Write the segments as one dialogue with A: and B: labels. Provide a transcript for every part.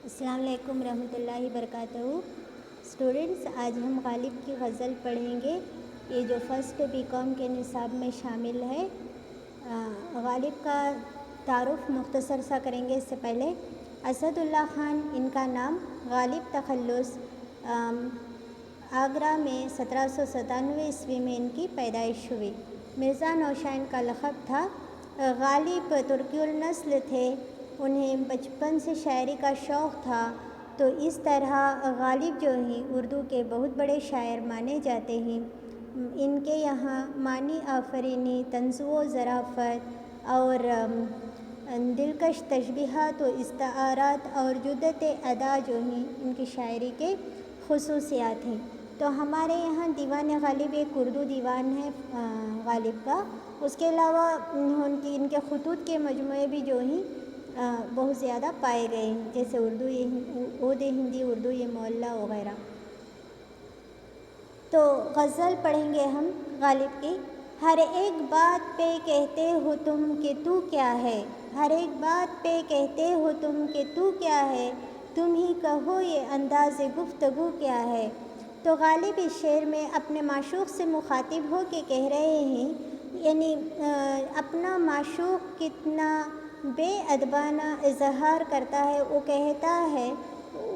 A: السلام علیکم ورحمۃ اللہ وبرکاتہ۔ اسٹوڈنٹس، آج ہم غالب کی غزل پڑھیں گے، یہ جو فرسٹ بی کام کے نصاب میں شامل ہے۔ غالب کا تعارف مختصر سا کریں گے۔ اس سے پہلے اسد اللہ خان ان کا نام، غالب تخلص، آگرہ میں 1797 عیسوی میں ان کی پیدائش ہوئی۔ مرزا نوشاہ ان کا لقب تھا۔ غالب ترکی النسل تھے، انہیں بچپن سے شاعری کا شوق تھا، تو اس طرح غالب جو ہیں اردو کے بہت بڑے شاعر مانے جاتے ہیں۔ ان کے یہاں معنی آفرینی، طنز و ظرافت اور دلکش تشبیہات و استعارات اور جدت ادا جو ہیں ان کی شاعری کے خصوصیات ہیں۔ تو ہمارے یہاں دیوان غالب ایک اردو دیوان ہے غالب کا۔ اس کے علاوہ ان کے خطوط کے مجموعے بھی جو ہیں بہت زیادہ پائے گئے ہیں، جیسے عود ہندی، اردو معلیٰ وغیرہ۔ تو غزل پڑھیں گے ہم غالب کی۔ ہر ایک بات پہ کہتے ہو تم کہ تو کیا ہے، ہر ایک بات پہ کہتے ہو تم کہ تو کیا ہے، تم ہی کہو یہ انداز گفتگو کیا ہے۔ تو غالب اس شعر میں اپنے معشوق سے مخاطب ہو کے کہہ رہے ہیں، یعنی اپنا معشوق کتنا بے ادبانہ اظہار کرتا ہے۔ وہ کہتا ہے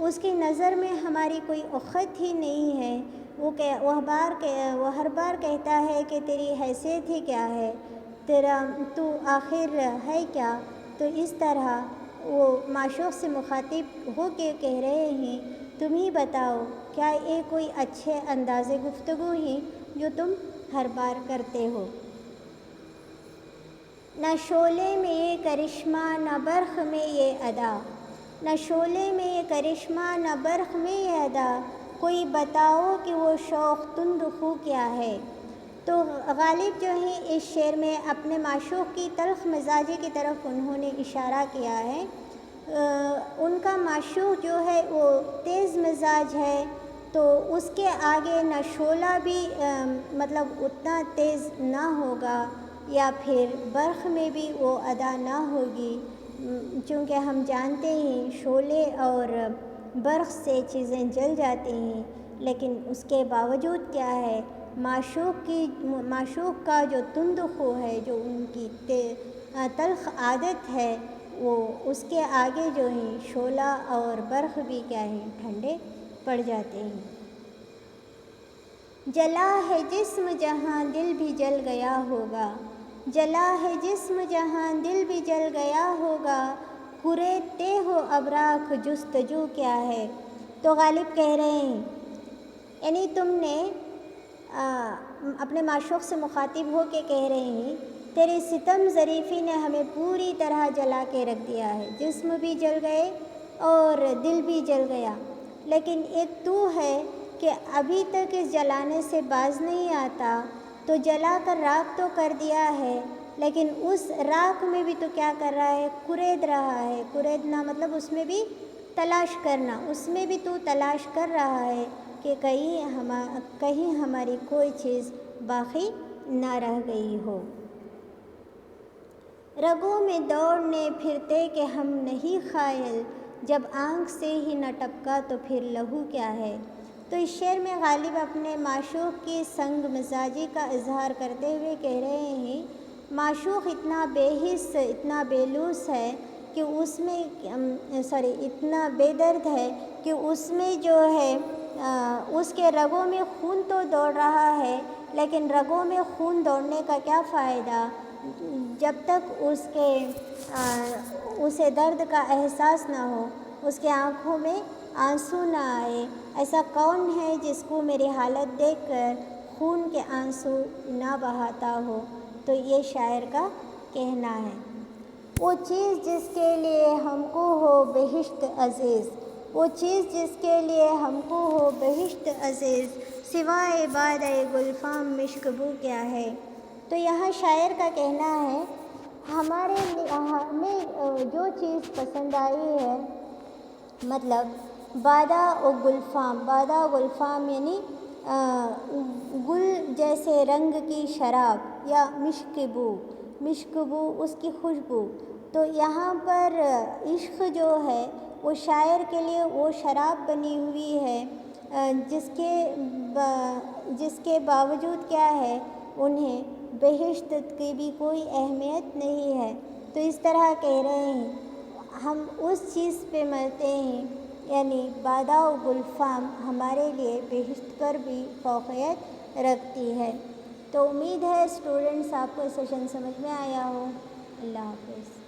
A: اس کی نظر میں ہماری کوئی اخت ہی نہیں ہے۔ وہ ہر بار کہتا ہے کہ تیری حیثیت ہی کیا ہے، تو آخر ہے کیا۔ تو اس طرح وہ معشوق سے مخاطب ہو کے کہہ رہے ہیں، تم ہی بتاؤ کیا یہ کوئی اچھے انداز گفتگو ہیں جو تم ہر بار کرتے ہو۔ نہ شعلے میں یہ کرشمہ نہ برق میں یہ ادا، نہ شعلے میں یہ کرشمہ نہ برق میں یہ ادا، کوئی بتاؤ کہ وہ شوق تند خو کیا ہے۔ تو غالب جو ہیں اس شعر میں اپنے معشوق کی تلخ مزاجی کی طرف انہوں نے اشارہ کیا ہے۔ ان کا معشوق جو ہے وہ تیز مزاج ہے، تو اس کے آگے نہ شعلہ بھی مطلب اتنا تیز نہ ہوگا، یا پھر برق میں بھی وہ ادا نہ ہوگی، چونکہ ہم جانتے ہیں شعلے اور برق سے چیزیں جل جاتی ہیں، لیکن اس کے باوجود کیا ہے، معشوق کا جو تند خو ہے، جو ان کی تلخ عادت ہے، وہ اس کے آگے جو ہیں شعلہ اور برق بھی کیا ہیں، ٹھنڈے پڑ جاتے ہیں۔ جلا ہے جسم جہاں دل بھی جل گیا ہوگا، جلا ہے جسم جہاں دل بھی جل گیا ہوگا، کریدتے ہو اب راکھ جستجو کیا ہے۔ تو غالب کہہ رہے ہیں، یعنی تم نے اپنے معشوق سے مخاطب ہو کے کہہ رہے ہیں، تیری ستم ظریفی نے ہمیں پوری طرح جلا کے رکھ دیا ہے، جسم بھی جل گئے اور دل بھی جل گیا، لیکن ایک تو ہے کہ ابھی تک اس جلانے سے باز نہیں آتا، تو جلا کر راکھ تو کر دیا ہے، لیکن اس راکھ میں بھی تو کیا کر رہا ہے، کرید رہا ہے۔ کریدنا مطلب اس میں بھی تلاش کرنا، اس میں بھی تو تلاش کر رہا ہے کہ کہیں ہماری کوئی چیز باقی نہ رہ گئی ہو۔ رگوں میں دوڑنے پھرتے کہ ہم نہیں خائل، جب آنکھ سے ہی نہ ٹپکا تو پھر لہو کیا ہے۔ تو اس شعر میں غالب اپنے معشوق کی سنگ مزاجی کا اظہار کرتے ہوئے کہہ رہے ہیں، معشوق اتنا بے حس، اتنا بے لوث ہے کہ اس میں اتنا بے درد ہے کہ اس میں جو ہے اس کے رگوں میں خون تو دوڑ رہا ہے، لیکن رگوں میں خون دوڑنے کا کیا فائدہ جب تک اسے درد کا احساس نہ ہو، اس کے آنکھوں میں آنسو نہ آئے۔ ایسا کون ہے جس کو میری حالت دیکھ کر خون کے آنسو نہ بہاتا ہو۔ تو یہ شاعر کا کہنا ہے۔ وہ چیز جس کے لیے ہم کو ہو بہشت عزیز، وہ چیز جس کے لیے ہم کو ہو بہشت عزیز، سوائے بادِ گلفام مشک بو کیا ہے۔ تو یہاں شاعر کا کہنا ہے، ہمیں جو چیز پسند آئی ہے، مطلب بادہ و گلفام یعنی گل جیسے رنگ کی شراب، یا مشک بو اس کی خوشبو، تو یہاں پر عشق جو ہے وہ شاعر کے لیے وہ شراب بنی ہوئی ہے جس کے باوجود کیا ہے انہیں بہشت کی بھی کوئی اہمیت نہیں ہے۔ تو اس طرح کہہ رہے ہیں ہم اس چیز پہ مرتے ہیں، یعنی بادہ و گلفام ہمارے لیے بہشت پر بھی فوقیت رکھتی ہے۔ تو امید ہے اسٹوڈنٹس آپ کو سیشن سمجھ میں آیا ہو۔ اللہ حافظ۔